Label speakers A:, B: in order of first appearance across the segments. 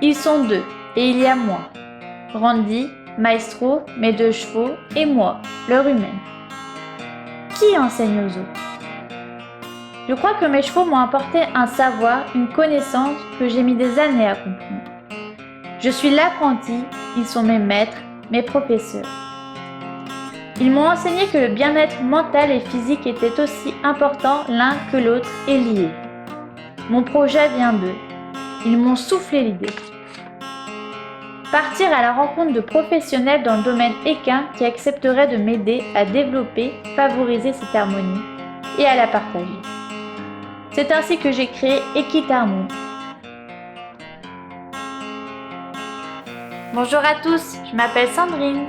A: Ils sont deux, et il y a moi. Randy, Maestro, mes 2 chevaux, et moi, leur humaine. Qui enseigne aux autres? Je crois que mes chevaux m'ont apporté un savoir, une connaissance que j'ai mis des années à comprendre. Je suis l'apprenti, ils sont mes maîtres, mes professeurs. Ils m'ont enseigné que le bien-être mental et physique était aussi important l'un que l'autre et liés. Mon projet vient d'eux. Ils m'ont soufflé l'idée. Partir à la rencontre de professionnels dans le domaine équin qui accepteraient de m'aider à développer, favoriser cette harmonie et à la partager. C'est ainsi que j'ai créé Equitarmon. Bonjour à tous, je m'appelle Sandrine.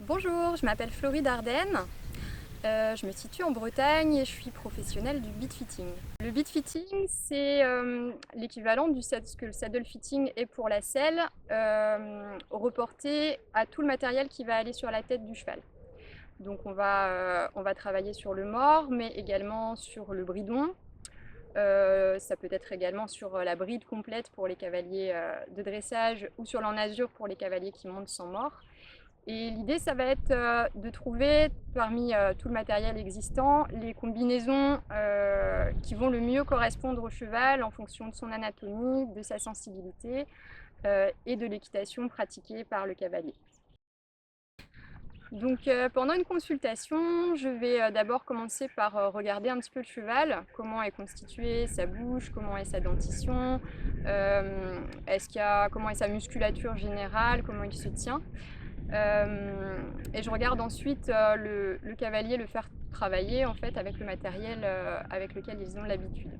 B: Bonjour, je m'appelle Florie Dardenne. Je me situe en Bretagne et je suis professionnelle du bead fitting. Le bead fitting, c'est l'équivalent de ce que le saddle fitting est pour la selle, reporté à tout le matériel qui va aller sur la tête du cheval. Donc on va travailler sur le mors, mais également sur le bridon. Ça peut être également sur la bride complète pour les cavaliers de dressage ou sur l'enazure pour les cavaliers qui montent sans mors. Et l'idée, ça va être de trouver parmi tout le matériel existant les combinaisons qui vont le mieux correspondre au cheval en fonction de son anatomie, de sa sensibilité et de l'équitation pratiquée par le cavalier. Donc pendant une consultation, je vais d'abord commencer par regarder un petit peu le cheval, comment est constituée sa bouche, comment est sa dentition, comment est sa musculature générale, comment il se tient. Et je regarde ensuite le cavalier le faire travailler en fait avec le matériel avec lequel ils ont l'habitude.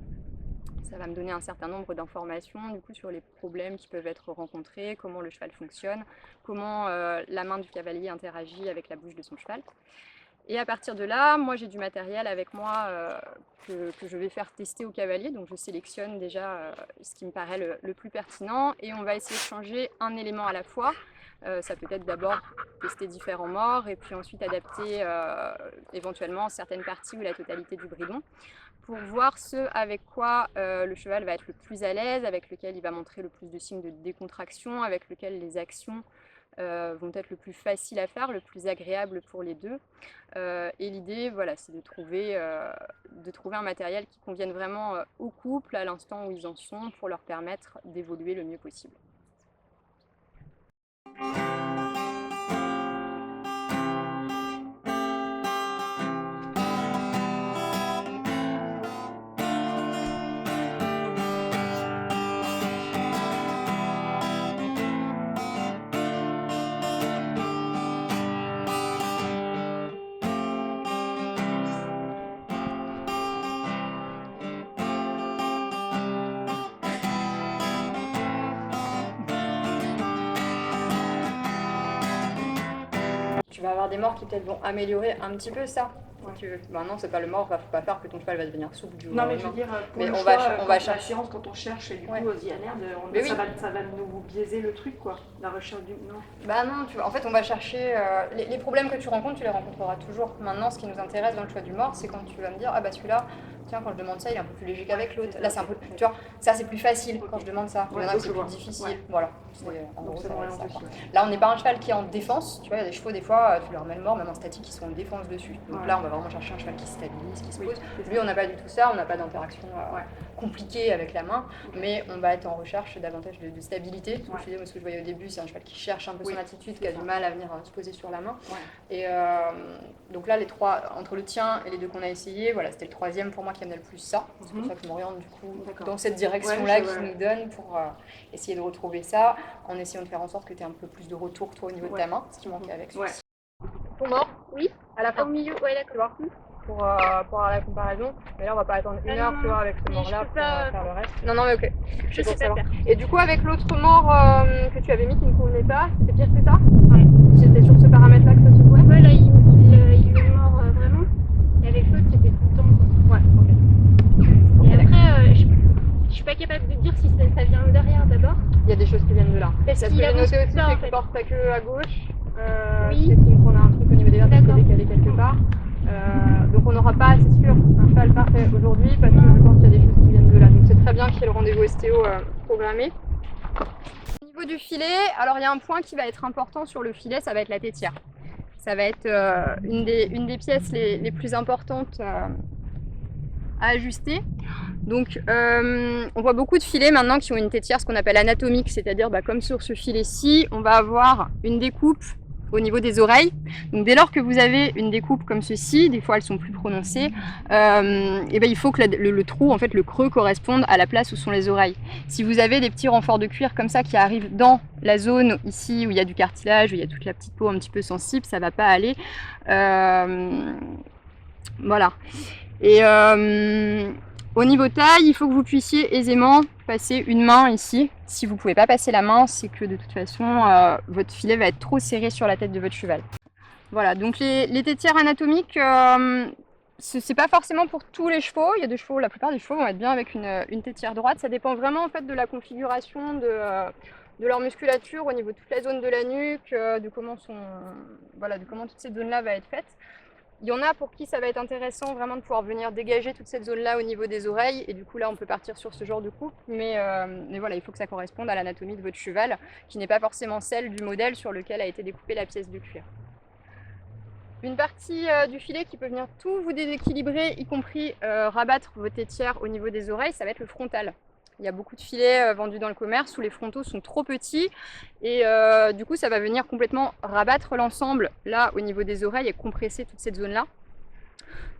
B: Ça va me donner un certain nombre d'informations du coup sur les problèmes qui peuvent être rencontrés, comment le cheval fonctionne, comment la main du cavalier interagit avec la bouche de son cheval. Et à partir de là, moi j'ai du matériel avec moi que je vais faire tester au cavalier, donc je sélectionne déjà ce qui me paraît le plus pertinent et on va essayer de changer un élément à la fois. Ça peut être d'abord tester différents morts et puis ensuite adapter éventuellement certaines parties ou la totalité du bridon pour voir ce avec quoi le cheval va être le plus à l'aise, avec lequel il va montrer le plus de signes de décontraction, avec lequel les actions vont être le plus facile à faire, le plus agréable pour les deux. Et l'idée, voilà, c'est de trouver un matériel qui convienne vraiment au couple à l'instant où ils en sont pour leur permettre d'évoluer le mieux possible. Tu vas avoir des morts qui peut-être vont améliorer un petit peu ça. Si tu veux. Maintenant, c'est pas le mort, faut pas faire que ton cheval va devenir souple du jour au
C: Non,
B: lendemain.
C: mais je veux dire, pour
B: mais
C: le
B: on
C: choix,
B: va chercher.
C: l'assurance, quand on cherche du coup aux INR, ça va nous biaiser le truc, quoi. La recherche du. Non.
B: Bah non, tu vois, en fait, on va chercher. Les problèmes que tu rencontres, tu les rencontreras toujours. Maintenant, ce qui nous intéresse dans le choix du mort, c'est quand tu vas me dire, ah bah celui-là, tiens, quand je demande ça, il est un peu plus léger qu'avec l'autre. Là, c'est un peu plus. Tu vois, ça c'est plus facile quand je demande ça. Il y en a qui c'est plus difficile. Ouais. Voilà. En gros, ça va être ça, quoi. Là, on n'est pas un cheval qui est en défense. Tu vois, il y a des chevaux, des fois, tu leur mets le mort, même en statique, ils sont en défense dessus. Donc là, on va vraiment chercher un cheval qui se stabilise, qui se pose. Lui, on n'a pas du tout ça, on n'a pas d'interaction compliquée avec la main, mais on va être en recherche davantage de stabilité. Ce que je voyais au début, c'est un cheval qui cherche un peu son attitude, qui a du mal à venir se poser sur la main. Et donc là, les trois, entre le tien et les deux qu'on a essayé, voilà, c'était le troisième pour moi qui amenait le plus ça. C'est pour ça que je m'oriente du coup dans cette direction-là qui nous donne pour essayer de retrouver ça, en essayant de faire en sorte que tu aies un peu plus de retour toi au niveau de ta main, ce qui manquait avec celui-ci. Ton mort,
D: oui,
B: à la fin.
D: Au milieu, ouais, d'accord.
B: Pour avoir la comparaison, mais là on va pas attendre une heure tu vois avec ce mort là pour faire le reste. Non mais ok,
D: je sais pas faire.
B: Et du coup avec l'autre mort que tu avais mis qui ne convenait pas, c'était pire que ça?
D: Ouais.
B: C'était sur ce paramètre là que ça se jouait?
D: Ouais, là il le mord vraiment, et avec l'autre c'était tout le temps.
B: Ouais, ok.
D: Et après je suis pas capable de dire si ça vient derrière d'abord.
B: Il y a des choses qui viennent de là.
D: Parce
B: Ça
D: qu'il
B: peut
D: avance
B: noter aussi,
D: tout ça, en
B: c'est
D: fait.
B: qu'il porte sa queue à gauche.
D: Oui.
B: C'est signe qu'on a un truc au niveau des vertèbres qui
D: D'accord.
B: est décalé quelque part. Donc on n'aura pas, c'est sûr, un cheval parfait aujourd'hui parce que je pense qu'il y a des choses qui viennent de là. Donc c'est très bien qu'il y ait le rendez-vous ostéo programmé. Au niveau du filet, alors il y a un point qui va être important sur le filet, ça va être la tétière. Ça va être une des pièces les plus importantes à ajuster. Donc on voit beaucoup de filets maintenant qui ont une tétière, ce qu'on appelle anatomique, c'est-à-dire comme sur ce filet-ci, on va avoir une découpe au niveau des oreilles. Donc dès lors que vous avez une découpe comme ceci, des fois elles sont plus prononcées, et il faut que le trou, en fait le creux corresponde à la place où sont les oreilles. Si vous avez des petits renforts de cuir comme ça qui arrivent dans la zone ici où il y a du cartilage, où il y a toute la petite peau un petit peu sensible, ça va pas aller. Voilà. Et au niveau taille, il faut que vous puissiez aisément passer une main ici. Si vous ne pouvez pas passer la main, c'est que de toute façon, votre filet va être trop serré sur la tête de votre cheval. Voilà, donc les tétières anatomiques, c'est pas forcément pour tous les chevaux. Il y a des chevaux, la plupart des chevaux vont être bien avec une tétière droite. Ça dépend vraiment en fait de la configuration de leur musculature au niveau de toute la zone de la nuque, de comment toute cette zone-là va être faite. Il y en a pour qui ça va être intéressant vraiment de pouvoir venir dégager toute cette zone-là au niveau des oreilles. Et du coup, là, on peut partir sur ce genre de coupe. Mais voilà, il faut que ça corresponde à l'anatomie de votre cheval, qui n'est pas forcément celle du modèle sur lequel a été découpée la pièce de cuir. Une partie du filet qui peut venir tout vous déséquilibrer, y compris rabattre votre tétière au niveau des oreilles, ça va être le frontal. Il y a beaucoup de filets vendus dans le commerce où les frontaux sont trop petits et du coup ça va venir complètement rabattre l'ensemble là au niveau des oreilles et compresser toute cette zone-là.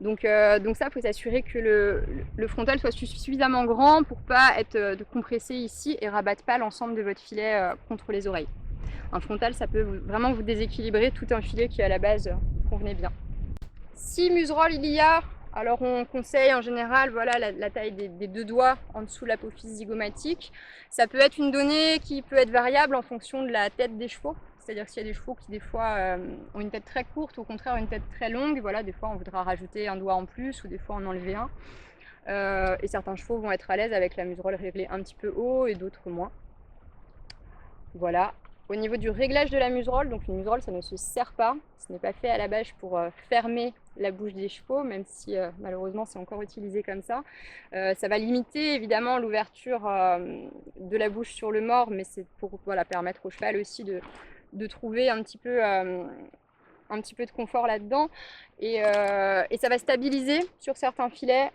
B: Donc ça, il faut s'assurer que le frontal soit suffisamment grand pour pas être compressé ici et rabattre pas l'ensemble de votre filet contre les oreilles. Un frontal, ça peut vraiment vous déséquilibrer tout un filet qui à la base convenait bien. Si museroll il y a, alors on conseille en général la taille des deux doigts en dessous de l'apophyse zygomatique. Ça peut être une donnée qui peut être variable en fonction de la tête des chevaux. C'est-à-dire qu'il y a des chevaux qui des fois ont une tête très courte ou au contraire une tête très longue. Voilà, des fois on voudra rajouter un doigt en plus ou des fois en enlever un. Et certains chevaux vont être à l'aise avec la museroll réglée un petit peu haut et d'autres moins. Voilà. Au niveau du réglage de la museroll, donc une museroll ça ne se serre pas, ce n'est pas fait à la bâche pour fermer la bouche des chevaux, même si malheureusement c'est encore utilisé comme ça. Ça va limiter évidemment l'ouverture de la bouche sur le mors, mais c'est pour permettre au cheval aussi de trouver un petit peu de confort là-dedans. Et ça va stabiliser sur certains filets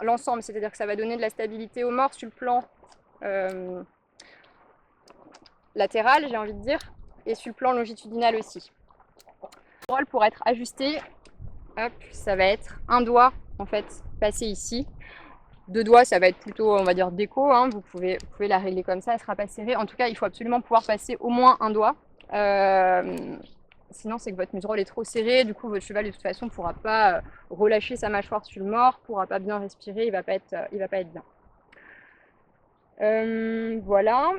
B: l'ensemble, c'est-à-dire que ça va donner de la stabilité au mors sur le plan latéral, j'ai envie de dire, et sur le plan longitudinal aussi. Le rôle pour être ajusté, hop, ça va être un doigt en fait passé ici. Deux doigts, ça va être plutôt, on va dire, déco. Hein. Vous pouvez la régler comme ça, elle ne sera pas serrée. En tout cas, il faut absolument pouvoir passer au moins un doigt. Sinon, c'est que votre museroll est trop serré. Du coup, votre cheval, de toute façon, ne pourra pas relâcher sa mâchoire sur le mors, ne pourra pas bien respirer, il ne va pas être bien. Voilà.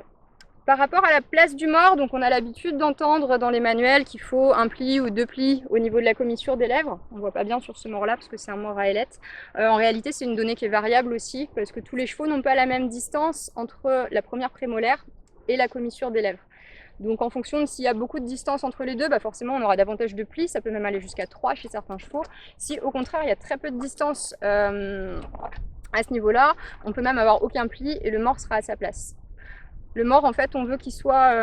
B: Par rapport à la place du mors, donc on a l'habitude d'entendre dans les manuels qu'il faut un pli ou deux plis au niveau de la commissure des lèvres. On ne voit pas bien sur ce mors-là parce que c'est un mors à ailette. En réalité, c'est une donnée qui est variable aussi parce que tous les chevaux n'ont pas la même distance entre la première prémolaire et la commissure des lèvres. Donc en fonction de s'il y a beaucoup de distance entre les deux, forcément on aura davantage de plis, ça peut même aller jusqu'à 3 chez certains chevaux. Si au contraire il y a très peu de distance à ce niveau-là, on peut même avoir aucun pli et le mors sera à sa place. Le mors, en fait, on veut qu'il soit...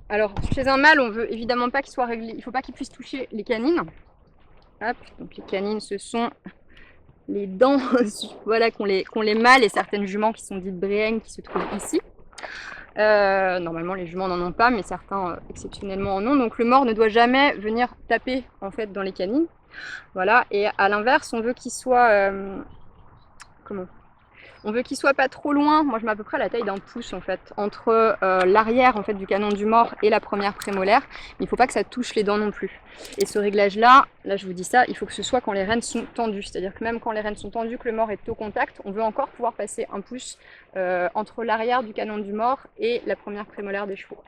B: Alors, chez un mâle, on veut évidemment pas qu'il soit réglé. Il ne faut pas qu'il puisse toucher les canines. Hop, donc les canines, ce sont les dents qu'ont les mâles et certaines juments qui sont dites bréhennes qui se trouvent ici. Normalement, les juments n'en ont pas, mais certains exceptionnellement en ont. Donc, le mors ne doit jamais venir taper en fait dans les canines. Voilà. Et à l'inverse, on veut qu'il soit... On veut qu'il soit pas trop loin, moi je mets à peu près la taille d'un pouce en fait, entre l'arrière en fait du canon du mors et la première prémolaire, mais il ne faut pas que ça touche les dents non plus. Et ce réglage là je vous dis ça, il faut que ce soit quand les rênes sont tendues, c'est-à-dire que même quand les rênes sont tendues, que le mors est au contact, on veut encore pouvoir passer un pouce entre l'arrière du canon du mors et la première prémolaire des chevaux.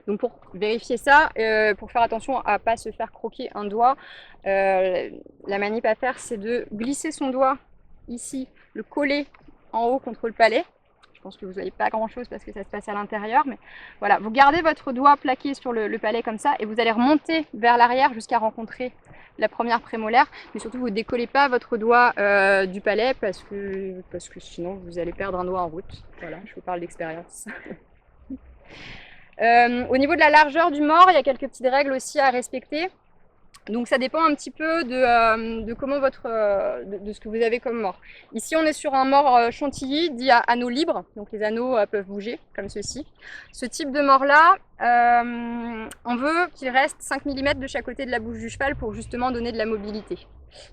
B: Donc pour vérifier ça, pour faire attention à ne pas se faire croquer un doigt, la manip à faire c'est de glisser son doigt ici, le coller en haut contre le palais. Je pense que vous n'avez pas grand chose parce que ça se passe à l'intérieur, mais voilà, vous gardez votre doigt plaqué sur le palais comme ça et vous allez remonter vers l'arrière jusqu'à rencontrer la première prémolaire, mais surtout vous ne décollez pas votre doigt du palais parce que sinon vous allez perdre un doigt en route. Voilà, je vous parle d'expérience. Au niveau de la largeur du mors, il y a quelques petites règles aussi à respecter. Donc ça dépend un petit peu de comment de ce que vous avez comme mort. Ici on est sur un mort chantilly dit à anneaux libres, donc les anneaux peuvent bouger comme ceci. Ce type de mort là, on veut qu'il reste 5 mm de chaque côté de la bouche du cheval pour justement donner de la mobilité.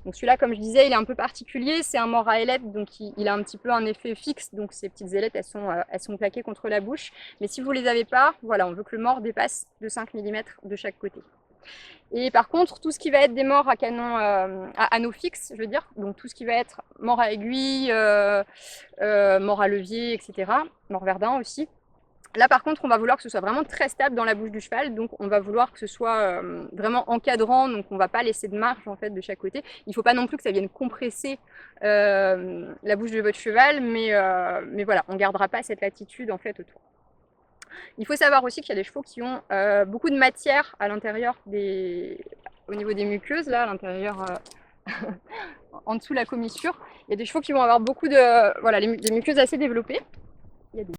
B: Donc celui-là, comme je disais, il est un peu particulier, c'est un mort à ailettes, donc il a un petit peu un effet fixe, donc ces petites ailettes elles sont plaquées contre la bouche. Mais si vous ne les avez pas, voilà, on veut que le mort dépasse de 5 mm de chaque côté. Et par contre, tout ce qui va être des morts à canon, à anneaux fixes, je veux dire, donc tout ce qui va être mort à aiguille, mort à levier, etc., mort verdun aussi. Là, par contre, on va vouloir que ce soit vraiment très stable dans la bouche du cheval, donc on va vouloir que ce soit vraiment encadrant, donc on ne va pas laisser de marge en fait de chaque côté. Il ne faut pas non plus que ça vienne compresser la bouche de votre cheval, mais voilà, on ne gardera pas cette latitude en fait autour. Il faut savoir aussi qu'il y a des chevaux qui ont beaucoup de matière à l'intérieur au niveau des muqueuses, là, à l'intérieur, en dessous de la commissure. Il y a des chevaux qui vont avoir beaucoup des muqueuses assez développées.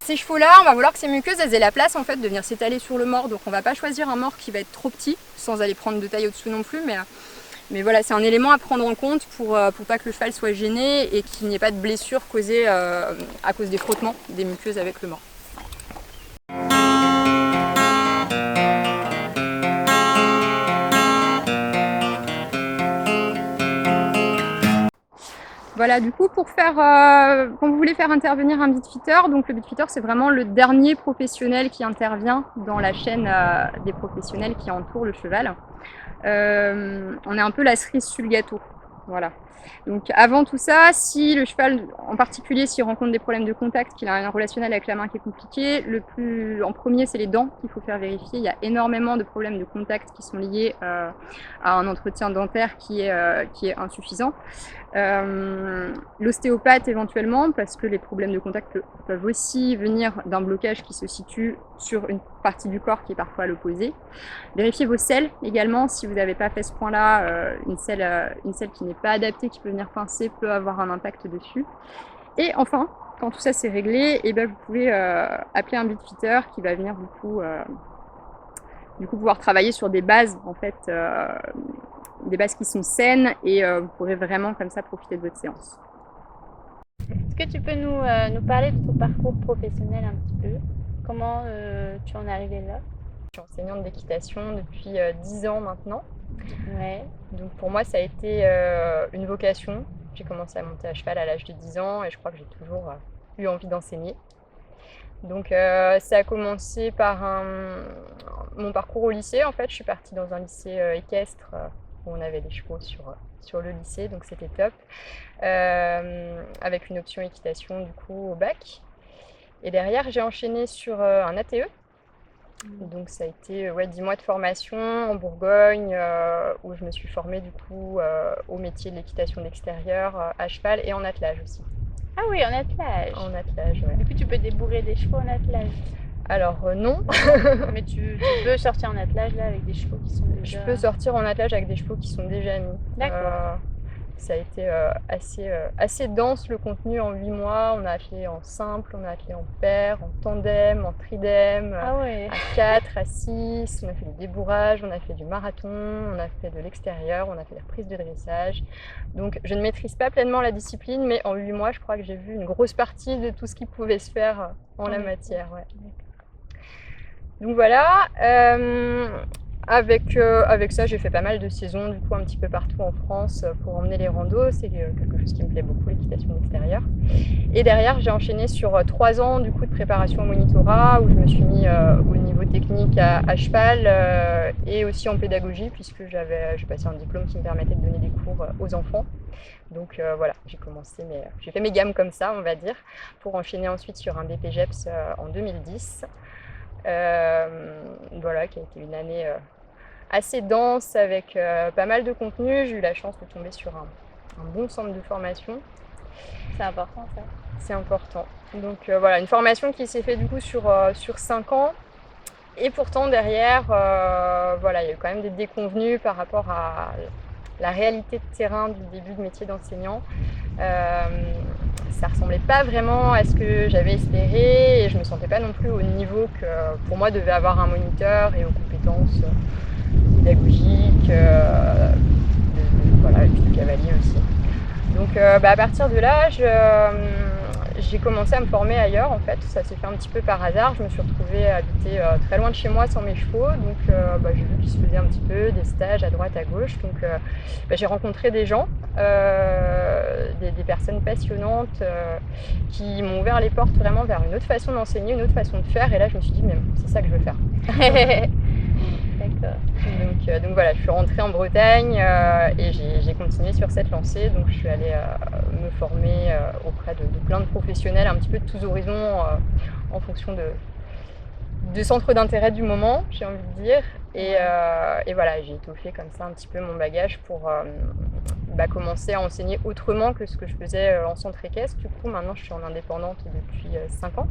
B: Ces chevaux-là, on va vouloir que ces muqueuses, elles aient la place en fait de venir s'étaler sur le mors. Donc on ne va pas choisir un mors qui va être trop petit, sans aller prendre de taille au-dessous non plus, mais voilà, c'est un élément à prendre en compte pour pas que le cheval soit gêné et qu'il n'y ait pas de blessure causée à cause des frottements des muqueuses avec le mors. Voilà, du coup, quand vous voulez faire intervenir un bitfitter, donc le bitfitter c'est vraiment le dernier professionnel qui intervient dans la chaîne des professionnels qui entourent le cheval. On est un peu la cerise sur le gâteau, voilà. Donc avant tout ça, si le cheval, en particulier s'il rencontre des problèmes de contact, qu'il a un relationnel avec la main qui est compliqué, en premier c'est les dents qu'il faut faire vérifier. Il y a énormément de problèmes de contact qui sont liés à un entretien dentaire qui est insuffisant. L'ostéopathe éventuellement, parce que les problèmes de contact peuvent aussi venir d'un blocage qui se situe sur une partie du corps qui est parfois à l'opposé. Vérifiez vos selles également, si vous n'avez pas fait ce point-là, une selle qui n'est pas adaptée, qui peut venir pincer, peut avoir un impact dessus. Et enfin, quand tout ça c'est réglé, vous pouvez appeler un bitfitter qui va venir du coup pouvoir travailler sur des bases en fait, des bases qui sont saines et vous pourrez vraiment comme ça profiter de votre séance.
A: Est-ce que tu peux nous parler de ton parcours professionnel un petit peu? Comment tu en es arrivée là?
B: Je suis enseignante d'équitation depuis 10 ans maintenant.
A: Ouais.
B: Donc pour moi ça a été une vocation. J'ai commencé à monter à cheval à l'âge de 10 ans et je crois que j'ai toujours eu envie d'enseigner. Donc ça a commencé par mon parcours au lycée. En fait, je suis partie dans un lycée équestre où on avait des chevaux sur le lycée, donc c'était top. Avec une option équitation du coup au bac. Et derrière, j'ai enchaîné sur un ATE. Donc ça a été 10 mois de formation en Bourgogne où je me suis formée du coup au métier de l'équitation d'extérieur à cheval et en attelage aussi.
A: Ah oui, en attelage.
B: En attelage, ouais.
A: Du coup, tu peux débourrer des chevaux en attelage.
B: Alors non.
A: Mais tu peux sortir en attelage là avec des chevaux qui sont déjà...
B: Je peux sortir en attelage avec des chevaux qui sont déjà mis.
A: D'accord.
B: Ça a été assez dense le contenu en 8 mois. On a attelé en simple, on a attelé en paire, en tandem, en tridem,
A: Ah ouais.
B: à 4, à 6. On a fait du débourrage, on a fait du marathon, on a fait de l'extérieur, on a fait la prise de dressage. Donc je ne maîtrise pas pleinement la discipline, mais en 8 mois, je crois que j'ai vu une grosse partie de tout ce qui pouvait se faire en la matière. Ouais. Donc voilà. Avec ça, j'ai fait pas mal de saisons du coup un petit peu partout en France pour emmener les randos. C'est quelque chose qui me plaît beaucoup, l'équitation d'extérieur. Et derrière, j'ai enchaîné sur 3 ans du coup de préparation au monitorat où je me suis mis au niveau technique à cheval et aussi en pédagogie puisque j'ai passé un diplôme qui me permettait de donner des cours aux enfants. Donc voilà, j'ai fait mes gammes comme ça, on va dire, pour enchaîner ensuite sur un BPGEPS en 2010. Voilà, qui a été une année assez dense avec pas mal de contenu. J'ai eu la chance de tomber sur un bon centre de formation.
A: C'est important ça.
B: c'est important. Donc voilà, une formation qui s'est faite du coup sur 5 ans. Et pourtant derrière, voilà, il y a eu quand même des déconvenues par rapport à la réalité de terrain du début de métier d'enseignant. Ça ressemblait pas vraiment à ce que j'avais espéré et je me sentais pas non plus au niveau que pour moi devait avoir un moniteur et aux compétences pédagogiques, voilà, et puis du cavalier aussi. Donc à partir de là, j'ai commencé à me former ailleurs en fait. Ça s'est fait un petit peu par hasard. Je me suis retrouvée à habiter très loin de chez moi sans mes chevaux. Donc j'ai vu qu'il se faisait un petit peu des stages à droite, à gauche. Donc j'ai rencontré des gens, des personnes passionnantes qui m'ont ouvert les portes vraiment vers une autre façon d'enseigner, une autre façon de faire. Et là je me suis dit mais c'est ça que je veux faire.
A: D'accord.
B: Donc voilà, je suis rentrée en Bretagne et j'ai continué sur cette lancée. Donc je suis allée me former auprès de plein de professionnels, un petit peu de tous horizons, en fonction de centres d'intérêt du moment, j'ai envie de dire. Et voilà, j'ai étoffé comme ça un petit peu mon bagage pour commencer à enseigner autrement que ce que je faisais en centre équestre. Du coup, maintenant, je suis en indépendante depuis 5 ans.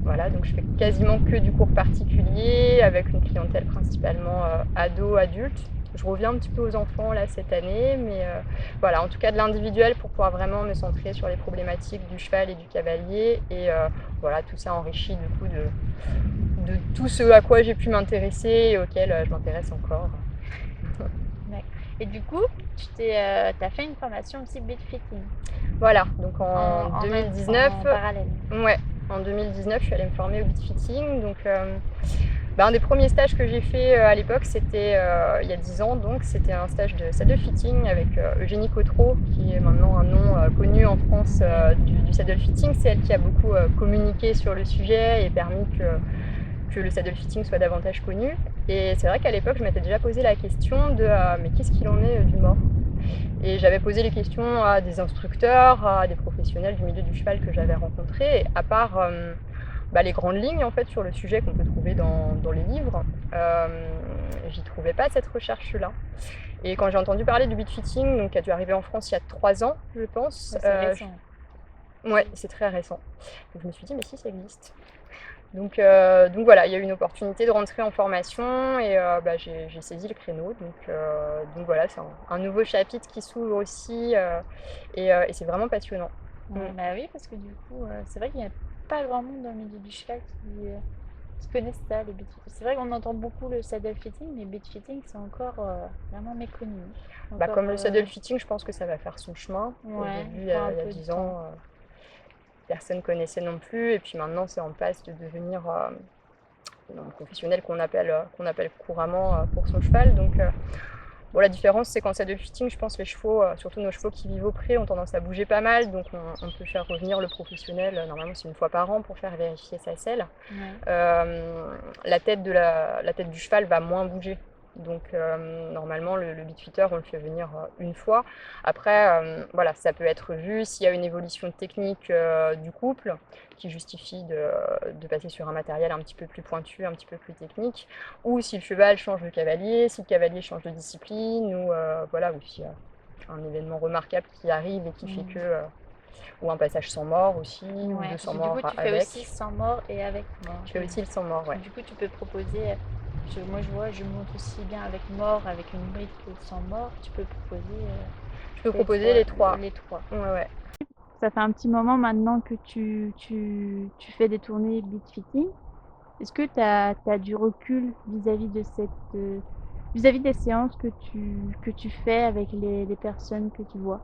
B: Voilà, donc je fais quasiment que du cours particulier avec une clientèle principalement ado, adulte. Je reviens un petit peu aux enfants là cette année, mais voilà, en tout cas de l'individuel pour pouvoir vraiment me centrer sur les problématiques du cheval et du cavalier. Et voilà, tout ça enrichi du coup de tout ce à quoi j'ai pu m'intéresser et auquel je m'intéresse encore.
A: Et du coup, t'as fait une formation aussi beat fitting.
B: Voilà, donc en 2019,
A: en parallèle.
B: Ouais, en 2019, je suis allée me former au beat fitting. Donc, un des premiers stages que j'ai fait à l'époque, c'était il y a 10 ans, donc c'était un stage de saddle fitting avec Eugénie Cotreau, qui est maintenant un nom connu en France du saddle fitting. C'est elle qui a beaucoup communiqué sur le sujet et permis que le saddle fitting soit davantage connu. Et c'est vrai qu'à l'époque, je m'étais déjà posé la question de mais qu'est-ce qu'il en est du mort ? Et j'avais posé les questions à des instructeurs, à des professionnels du milieu du cheval que j'avais rencontrés. Et à part les grandes lignes en fait sur le sujet qu'on peut trouver dans les livres, j'y trouvais pas cette recherche-là. Et quand j'ai entendu parler du beat fitting, donc qui a dû arriver en France il y a 3 ans, je pense.
A: C'est récent.
B: Ouais, c'est très récent. Donc je me suis dit mais si ça existe. Donc voilà, il y a eu une opportunité de rentrer en formation et j'ai saisi le créneau. Donc voilà, c'est un nouveau chapitre qui s'ouvre aussi et c'est vraiment passionnant.
A: Bah oui, parce que du coup, c'est vrai qu'il n'y a pas grand monde dans le milieu du cheval qui connaissent ça, les beat fitting. C'est vrai qu'on entend beaucoup le saddle fitting, mais beat fitting, c'est encore vraiment méconnu.
B: Comme le saddle fitting, je pense que ça va faire son chemin. Au début, il y a 10 ans, personne ne connaissait non plus. Et puis maintenant, c'est en passe de devenir un professionnel qu'on appelle couramment pour son cheval. Donc la différence, c'est qu'en saddle fitting, je pense les chevaux, surtout nos chevaux qui vivent au pré, ont tendance à bouger pas mal. Donc on peut faire revenir le professionnel, normalement c'est une fois par an pour faire vérifier sa selle. La tête du cheval va moins bouger. Donc normalement le beat fitter on le fait venir une fois. Après ça peut être vu s'il y a une évolution technique du couple qui justifie de passer sur un matériel un petit peu plus pointu, un petit peu plus technique, ou si le cheval change de cavalier, si le cavalier change de discipline, ou s'il y a un événement remarquable qui arrive et qui fait que ou un passage sans mort aussi, ou de sans mort avec.
A: Du coup, tu fais aussi sans mort et avec mort.
B: Je fais aussi le sans mort, ouais.
A: Du coup, tu peux proposer, moi je monte aussi bien avec mort, avec une bride que sans mort. Tu peux proposer.
B: Je peux proposer les trois.
A: Les trois.
B: Ouais.
A: Ça fait un petit moment maintenant que tu fais des tournées beat fitting. Est-ce que tu as du recul vis-à-vis de vis-à-vis des séances que tu fais avec les personnes que tu vois?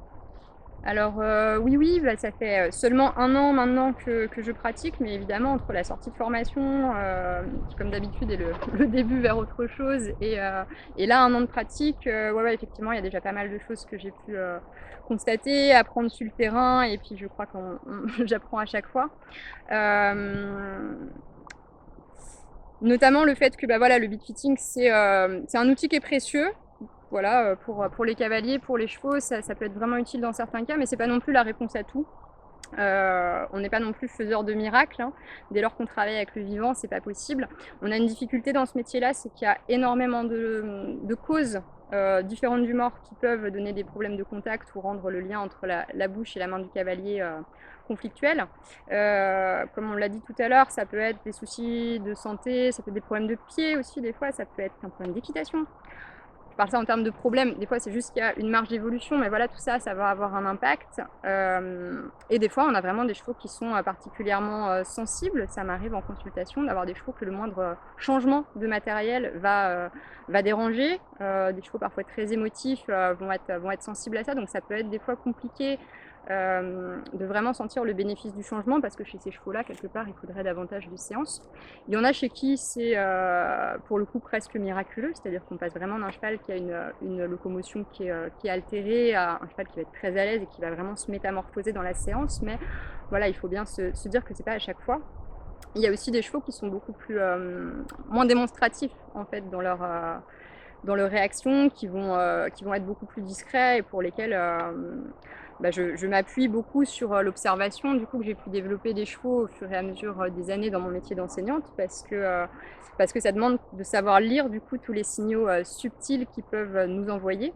B: Alors oui, ça fait seulement 1 an maintenant que je pratique, mais évidemment entre la sortie de formation, qui comme d'habitude est le début vers autre chose, et là 1 an de pratique, effectivement il y a déjà pas mal de choses que j'ai pu constater, apprendre sur le terrain, et puis je crois que j'apprends à chaque fois. Notamment le fait que le beat fitting c'est un outil qui est précieux. Voilà, pour les cavaliers, pour les chevaux, ça peut être vraiment utile dans certains cas, mais c'est pas non plus la réponse à tout. On n'est pas non plus faiseur de miracles, hein. Dès lors qu'on travaille avec le vivant, c'est pas possible. On a une difficulté dans ce métier-là, c'est qu'il y a énormément de causes différentes du mort qui peuvent donner des problèmes de contact ou rendre le lien entre la bouche et la main du cavalier conflictuel. Comme on l'a dit tout à l'heure, ça peut être des soucis de santé, ça peut être des problèmes de pied aussi, des fois ça peut être un problème d'équitation. Je parle ça en termes de problèmes, des fois c'est juste qu'il y a une marge d'évolution, mais voilà, tout ça, ça va avoir un impact. Et des fois, on a vraiment des chevaux qui sont particulièrement sensibles. Ça m'arrive en consultation d'avoir des chevaux que le moindre changement de matériel va déranger. Des chevaux parfois très émotifs vont être sensibles à ça, donc ça peut être des fois compliqué de vraiment sentir le bénéfice du changement, parce que chez ces chevaux-là, quelque part, il faudrait davantage de séances. Il y en a chez qui c'est pour le coup presque miraculeux, c'est-à-dire qu'on passe vraiment d'un cheval qui a une locomotion qui est altérée à un cheval qui va être très à l'aise et qui va vraiment se métamorphoser dans la séance, mais voilà, il faut bien se dire que c'est pas à chaque fois. Il y a aussi des chevaux qui sont beaucoup plus moins démonstratifs en fait dans leur réaction, qui vont être beaucoup plus discrets et pour lesquels je m'appuie beaucoup sur l'observation du coup que j'ai pu développer des chevaux au fur et à mesure des années dans mon métier d'enseignante, parce que ça demande de savoir lire du coup tous les signaux subtils qu'ils peuvent nous envoyer.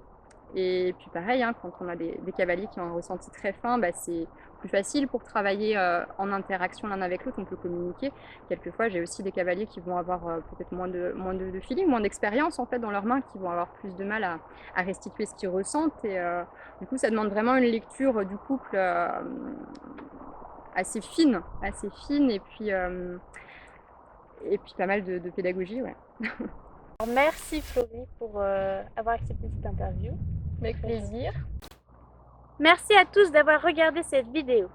B: Et puis pareil, hein, quand on a des cavaliers qui ont un ressenti très fin, c'est plus facile pour travailler en interaction l'un avec l'autre, on peut communiquer. Quelquefois, j'ai aussi des cavaliers qui vont avoir peut-être moins de feeling, moins d'expérience en fait dans leurs mains, qui vont avoir plus de mal à restituer ce qu'ils ressentent. Et du coup, ça demande vraiment une lecture du couple assez fine, et puis pas mal de pédagogie, ouais.
D: Merci Florie pour avoir accepté cette interview.
B: Avec plaisir.
A: Merci à tous d'avoir regardé cette vidéo.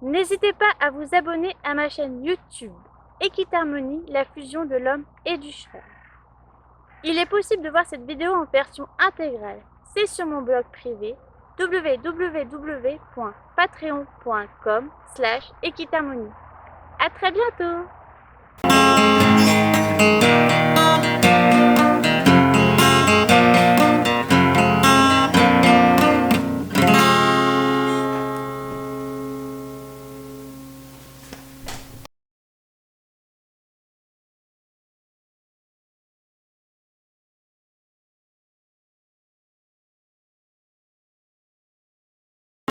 A: N'hésitez pas à vous abonner à ma chaîne YouTube Equitarmonie, la fusion de l'homme et du cheval. Il est possible de voir cette vidéo en version intégrale. C'est sur mon blog privé www.patreon.com/Equitarmonie. À très bientôt!